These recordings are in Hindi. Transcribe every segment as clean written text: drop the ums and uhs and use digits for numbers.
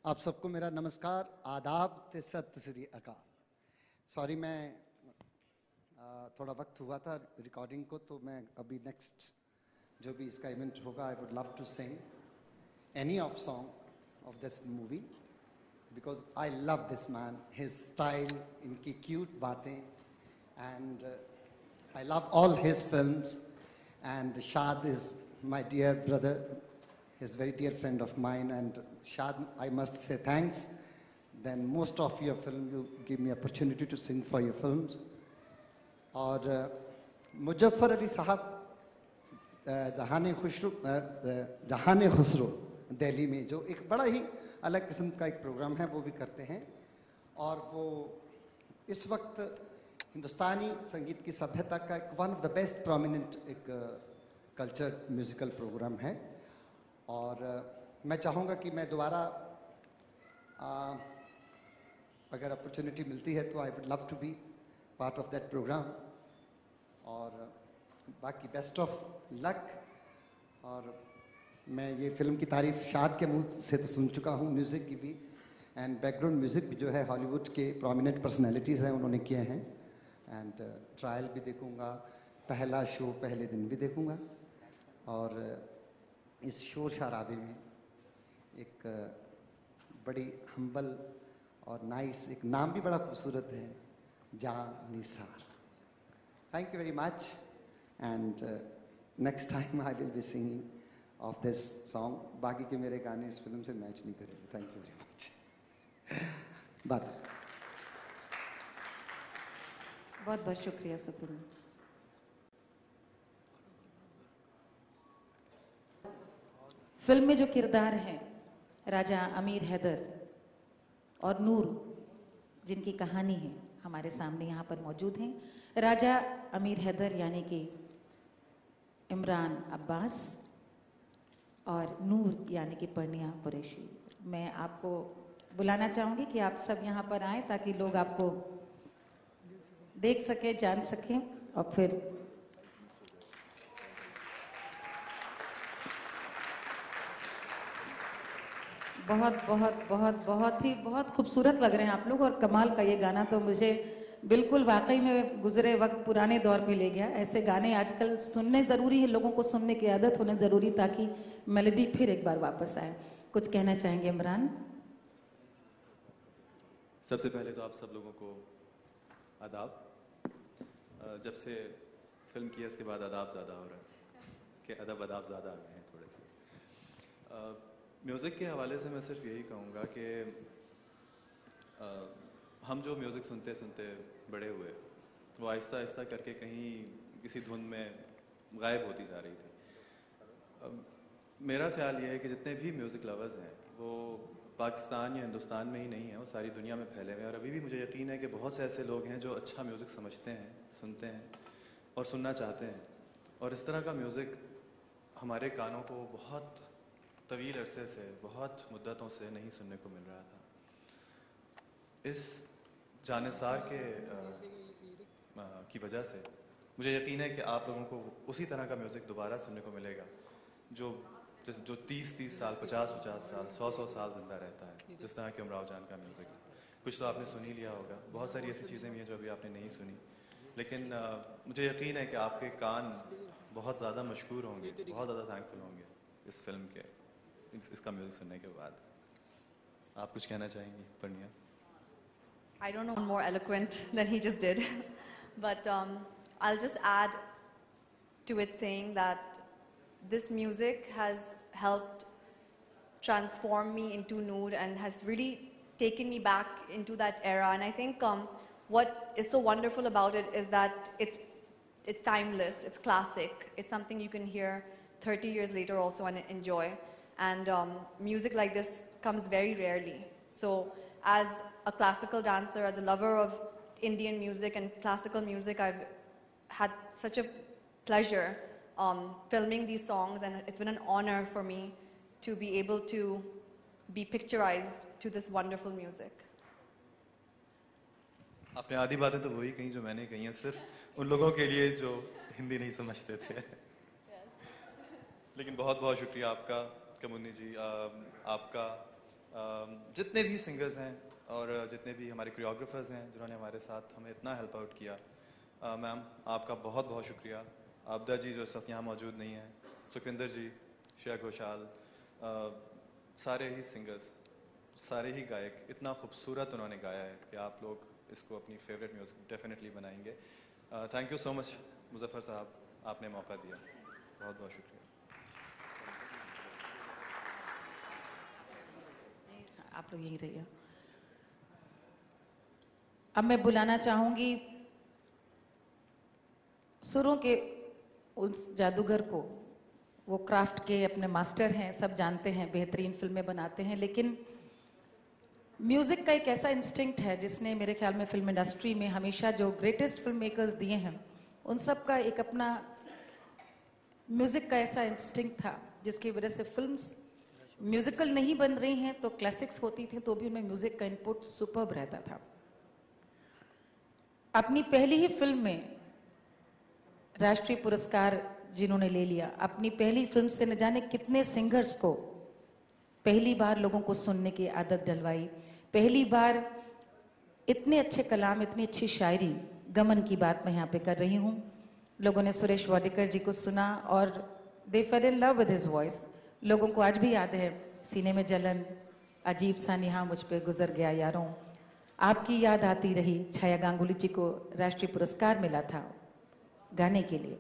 आप सबको मेरा नमस्कार, आदाब ते सत श्री अकाल। सॉरी मैं थोड़ा वक्त हुआ था रिकॉर्डिंग को, तो मैं अभी नेक्स्ट जो भी इसका इवेंट होगा I would love to sing any of song of this movie because I love this man, his style, इनकी क्यूट बातें and I love all his films and Shad is my dear brother. He's a very dear friend of mine, and Shad, I must say thanks. Then most of your film, you give me opportunity to sing for your films. और मुजफ्फर अली साहब जहान खुसरो दिल्ली में जो एक बड़ा ही अलग किस्म का एक प्रोग्राम है वो भी करते हैं, और वो इस वक्त हिंदुस्तानी संगीत की सभ्यता का एक one of the best prominent एक कल्चर म्यूजिकल प्रोग्राम है. और मैं चाहूँगा कि मैं दोबारा अगर अपॉर्चुनिटी मिलती है तो I would love to be part of that programme. और बाकी बेस्ट ऑफ लक. और मैं ये फिल्म की तारीफ शाद के मुंह से तो सुन चुका हूँ, म्यूज़िक की भी, एंड बैकग्राउंड म्यूज़िक भी जो है हॉलीवुड के प्रोमिनेंट पर्सनैलिटीज़ हैं उन्होंने किए हैं. एंड ट्रायल भी देखूँगा, पहला शो पहले दिन भी देखूँगा. और इस शोर शराबे में एक बड़ी हम्बल और नाइस एक नाम भी बड़ा खूबसूरत है, जान Nisar. Thank you very much. And next time I will be singing of this song. बाकी के मेरे गाने इस फिल्म से मैच नहीं करेंगे. Thank you very much. Bye. बहुत बहुत शुक्रिया सपुन. फिल्म में जो किरदार हैं राजा अमीर हैदर और नूर, जिनकी कहानी है हमारे सामने यहाँ पर मौजूद हैं. राजा अमीर हैदर यानी कि इमरान अब्बास और नूर यानी कि परनिया कुरैशी. मैं आपको बुलाना चाहूँगी कि आप सब यहाँ पर आएँ ताकि लोग आपको देख सकें, जान सकें. और फिर बहुत बहुत बहुत बहुत खूबसूरत लग रहे हैं आप लोग. और कमाल का ये गाना तो मुझे बिल्कुल वाकई में गुजरे वक्त पुराने दौर पे ले गया. ऐसे गाने आजकल सुनने ज़रूरी है, लोगों को सुनने की आदत होने ज़रूरी, ताकि मेलोडी फिर एक बार वापस आए. कुछ कहना चाहेंगे इमरान? सबसे पहले तो आप सब लोगों को आदाब. जब से फिल्म की है इसके बाद आदाब ज़्यादा हो रहा है कि अदब आदाब ज़्यादा आ गए हैं थोड़े से. म्यूज़िक के हवाले से मैं सिर्फ यही कहूँगा कि हम जो म्यूज़िक सुनते सुनते बड़े हुए, वो आहिस्ता आहिस्ता करके कहीं किसी धुन में गायब होती जा रही थी. मेरा ख्याल ये है कि जितने भी म्यूज़िक लवर्स हैं वो पाकिस्तान या हिंदुस्तान में ही नहीं हैं, वो सारी दुनिया में फैले हुए हैं. और अभी भी मुझे यकीन है कि बहुत से ऐसे लोग हैं जो अच्छा म्यूज़िक समझते हैं, सुनते हैं और सुनना चाहते हैं. और इस तरह का म्यूज़िक हमारे कानों को बहुत तवील अरसे से, बहुत मुद्दतों से नहीं सुनने को मिल रहा था. इस जानिसार के की वजह से मुझे यकीन है कि आप लोगों को उसी तरह का म्यूज़िक दोबारा सुनने को मिलेगा जो 30-30 साल, 50-50 साल, 100-100 साल ज़िंदा रहता है, जिस तरह के उमराव जान का म्यूज़िक. कुछ तो आपने सुन ही लिया होगा, बहुत सारी ऐसी चीज़ें भी हैं जो अभी आपने नहीं सुनी. लेकिन मुझे यकीन है कि आपके कान बहुत ज़्यादा मशहूर होंगे, बहुत ज़्यादा थैंकफुल होंगे इस फिल्म के, इसका म्यूजिक सुनने के बाद. आप कुछ कहना चाहेंगी परनिया? I don't know more eloquent than he just did, but I'll just add to it saying that this music has helped transform me into Noor and has really taken me back into that era. And I think what is so wonderful about it is that it's timeless, it's classic, it's something you can hear 30 years later also and enjoy. And music like this comes very rarely. So as a classical dancer, as a lover of Indian music and classical music, I've had such a pleasure filming these songs, and it's been an honor for me to be able to be picturized to this wonderful music. आपने आधी बातें तो वही कही जो मैंने कही हैं, सिर्फ उन लोगों के लिए जो हिंदी नहीं समझते थे. लेकिन बहुत बहुत शुक्रिया आपका कमुन्नी जी, आपका जितने भी सिंगर्स हैं और जितने भी हमारे कोरियोग्राफर्स हैं जिन्होंने हमारे साथ हमें इतना हेल्प आउट किया, मैम आपका बहुत बहुत शुक्रिया। आपदा जी जो इस वक्त यहाँ मौजूद नहीं हैं, सुखविंदर जी, श्रेया घोषाल, सारे ही सिंगर्स, सारे ही गायक, इतना खूबसूरत उन्होंने गाया है कि आप लोग इसको अपनी फेवरेट म्यूज़िक डेफिनेटली बनाएंगे। Thank you so much Muzaffar साहब, आपने मौका दिया, बहुत बहुत शुक्रिया। आप लोग यहीं रहिए। अब मैं बुलाना चाहूंगी सुरों के उस जादूगर को। वो क्राफ्ट के अपने मास्टर हैं, सब जानते हैं, बेहतरीन फिल्में बनाते हैं, लेकिन म्यूजिक का एक ऐसा इंस्टिंक्ट है जिसने मेरे ख्याल में फिल्म इंडस्ट्री में हमेशा जो ग्रेटेस्ट फिल्म मेकर्स दिए हैं उन सब का एक अपना म्यूजिक का ऐसा इंस्टिंक्ट था जिसकी वजह से फिल्म्स म्यूजिकल नहीं बन रही हैं तो क्लासिक्स होती थी तो भी उनमें म्यूजिक का इनपुट सुपर्ब रहता था। अपनी पहली ही फिल्म में राष्ट्रीय पुरस्कार जिन्होंने ले लिया, अपनी पहली फिल्म से न जाने कितने सिंगर्स को पहली बार लोगों को सुनने की आदत डलवाई, पहली बार इतने अच्छे कलाम, इतनी अच्छी शायरी, गमन की बात मैं यहाँ पे कर रही हूँ। लोगों ने सुरेश वाडेकर जी को सुना और they fell in love with his voice. लोगों को आज भी याद है सीने में जलन, अजीब सा निहा मुझ पे गुजर गया यारों, आपकी याद आती रही। छाया गांगुली जी को राष्ट्रीय पुरस्कार मिला था गाने के लिए।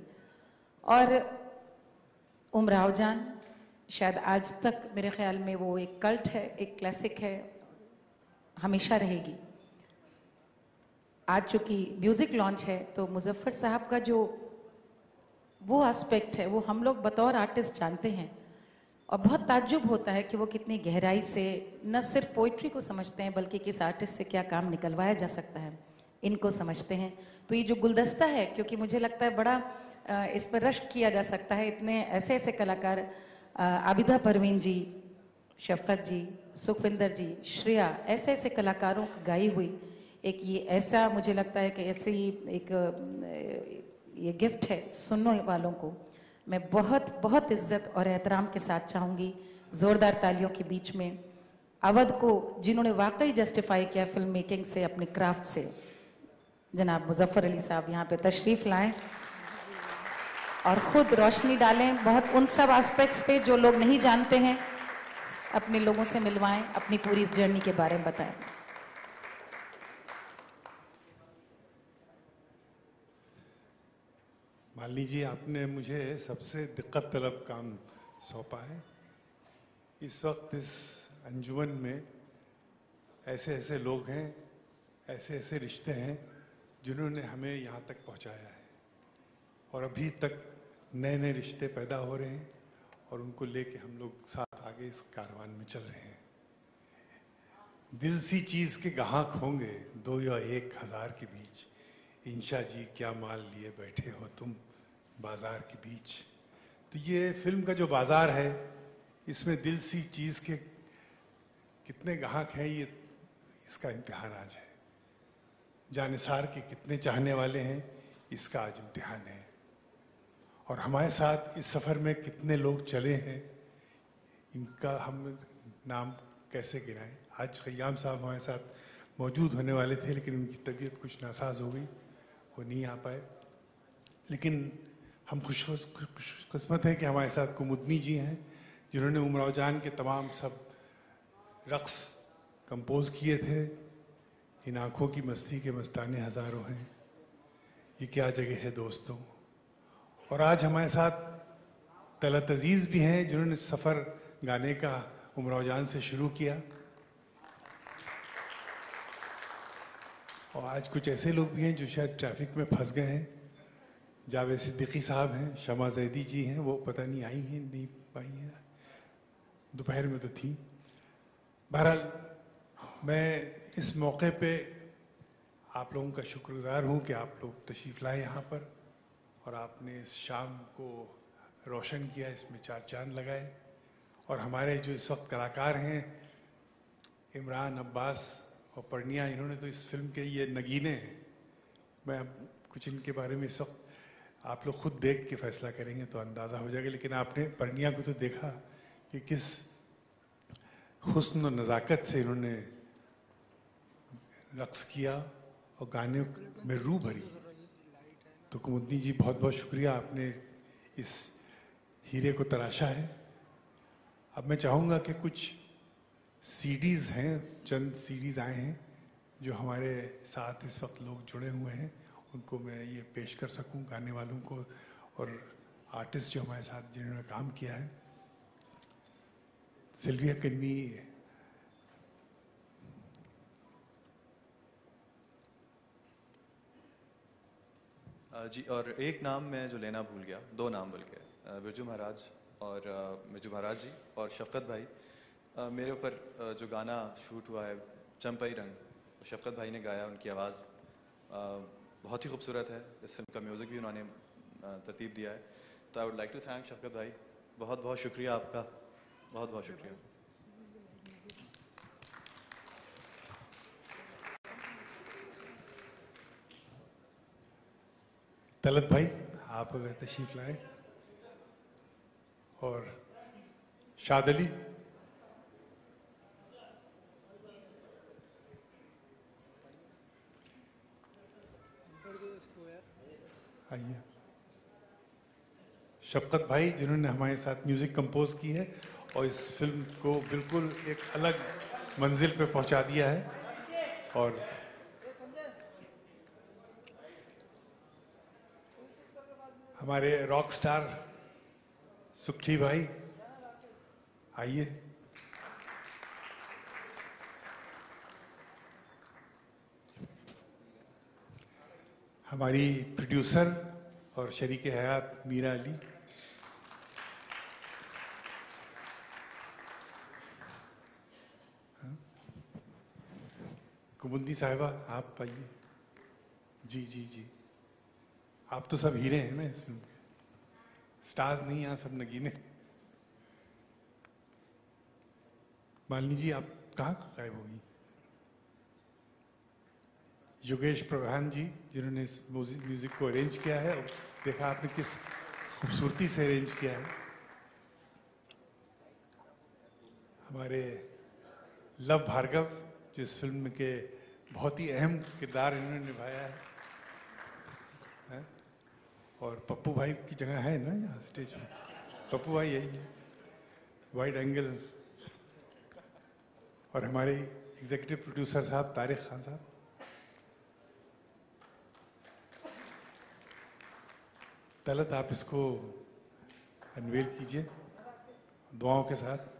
और उमराव जान शायद आज तक मेरे ख्याल में वो एक कल्ट है, एक क्लासिक है, हमेशा रहेगी। आज चूंकि म्यूजिक लॉन्च है तो मुज़फ़्फ़र साहब का जो वो एस्पेक्ट है वो हम लोग बतौर आर्टिस्ट जानते हैं और बहुत ताज्जुब होता है कि वो कितनी गहराई से न सिर्फ पोइट्री को समझते हैं बल्कि किस आर्टिस्ट से क्या काम निकलवाया जा सकता है इनको समझते हैं। तो ये जो गुलदस्ता है, क्योंकि मुझे लगता है बड़ा इस पर रश्क किया जा सकता है, इतने ऐसे ऐसे कलाकार, आबिदा परवीन जी, शफकत जी, सुखविंदर जी, श्रेया, ऐसे ऐसे कलाकारों की गाई हुई एक ये ऐसा मुझे लगता है कि ऐसे ही एक ये गिफ्ट है सुनने वालों को। मैं बहुत बहुत इज्जत और एहतराम के साथ चाहूँगी ज़ोरदार तालियों के बीच में अवध को, जिन्होंने वाकई जस्टिफाई किया फिल्म मेकिंग से, अपने क्राफ्ट से, जनाब मुज़फ़्फ़र अली साहब यहाँ पे तशरीफ़ लाएं और ख़ुद रोशनी डालें बहुत उन सब एस्पेक्ट्स पे जो लोग नहीं जानते हैं, अपने लोगों से मिलवाएं, अपनी पूरी इस जर्नी के बारे में बताएं। मालिनी जी, आपने मुझे सबसे दिक्कत तलब काम सौंपा है। इस वक्त इस अंजुमन में ऐसे ऐसे लोग हैं, ऐसे ऐसे रिश्ते हैं जिन्होंने हमें यहाँ तक पहुँचाया है और अभी तक नए नए रिश्ते पैदा हो रहे हैं और उनको लेके हम लोग साथ आगे इस कारवान में चल रहे हैं। दिल सी चीज़ के गाहक होंगे 2 या 1 हज़ार के बीच, इंशा जी क्या माल लिए बैठे हो तुम बाजार के बीच। तो ये फिल्म का जो बाजार है इसमें दिल सी चीज़ के कितने गाहक हैं, ये इसका इम्तिहान आज है। जानिसार के कितने चाहने वाले हैं, इसका आज इम्तिहान है। और हमारे साथ इस सफ़र में कितने लोग चले हैं, इनका हम नाम कैसे गिनाएं। आज खयाम साहब हमारे साथ मौजूद होने वाले थे लेकिन उनकी तबीयत कुछ नासाज हो गई, वो नहीं आ पाए। लेकिन हम खुशकिस्मत हैं कि हमारे साथ कुमुदनी जी हैं जिन्होंने उमराव जान के तमाम सब रक़्स कंपोज किए थे। इन आँखों की मस्ती के मस्ताने हज़ारों हैं, ये क्या जगह है दोस्तों। और आज हमारे साथ तलत अजीज़ भी हैं जिन्होंने सफ़र गाने का उमराव जान से शुरू किया। और आज कुछ ऐसे लोग भी हैं जो शायद ट्रैफिक में फंस गए हैं। जावेद सिद्दीकी साहब हैं, शमा जैदी जी हैं, वो पता नहीं आई हैं नहीं पाई हैं, दोपहर में तो थी। बहरहाल मैं इस मौके पे आप लोगों का शुक्रगुजार हूँ कि आप लोग तशरीफ़ लाए यहाँ पर और आपने इस शाम को रोशन किया, इसमें 4 चांद लगाए। और हमारे जो इस वक्त कलाकार हैं, इमरान, अब्बास और पर्निया, इन्होंने तो इस फिल्म के ये नगीने हैं। मैं अब कुछ इनके बारे में इस वक्त आप लोग खुद देख के फैसला करेंगे तो अंदाज़ा हो जाएगा। लेकिन आपने पर्निया को तो देखा कि किस हुस्न और नज़ाकत से इन्होंने रक्स किया और गाने में रूह भरी। तो कुमुदनी जी बहुत बहुत शुक्रिया, आपने इस हीरे को तराशा है। अब मैं चाहूँगा कि कुछ सीडीज़ हैं, चंद सीडीज़ आए हैं जो हमारे साथ इस वक्त लोग जुड़े हुए हैं, उनको मैं ये पेश कर सकूं गाने वालों को और आर्टिस्ट जो हमारे साथ जिन्होंने काम किया है। सिल्विया कैन बी जी, और एक नाम मैं जो लेना भूल गया, दो नाम बल्कि, बिरजू महाराज और बिरजू महाराज जी और शफकत भाई। मेरे ऊपर जो गाना शूट हुआ है चंपई रंग, शफकत भाई ने गाया, उनकी आवाज़ बहुत ही खूबसूरत है। इस फिल्म का म्यूज़िक भी उन्होंने तरतीब दिया है। तो I would like to thank Shafqat भाई, बहुत बहुत शुक्रिया आपका, बहुत बहुत शुक्रिया। तलत भाई, आप अगर तशरीफ लाए, और शाद अली, आइए। शफकत भाई जिन्होंने हमारे साथ म्यूजिक कंपोज की है और इस फिल्म को बिल्कुल एक अलग मंजिल पे पहुंचा दिया है। और हमारे रॉक स्टार सुखी भाई, आइए। हमारी प्रोड्यूसर और शरीक हयात मीरा अली, कुमुदनी साहिबा आप आइए। जी जी जी, आप तो सब हीरे हैं ना इस फिल्म के, स्टार्स नहीं, यहाँ सब नगीने। मालिनी जी आप कहाँ गायब होगी? योगेश प्रधान जी जिन्होंने इस म्यूजिक को अरेंज किया है, और देखा आपने किस खूबसूरती से अरेंज किया है। हमारे लव भार्गव जो इस फिल्म के बहुत ही अहम किरदार इन्होंने निभाया है? और पप्पू भाई की जगह है ना यहाँ स्टेज पे, पप्पू भाई यही है, वाइड एंगल। और हमारे एग्जीक्यूटिव प्रोड्यूसर साहब तारिक खान साहब। तलत आप इसको अनवेल कीजिए दुआओं के साथ।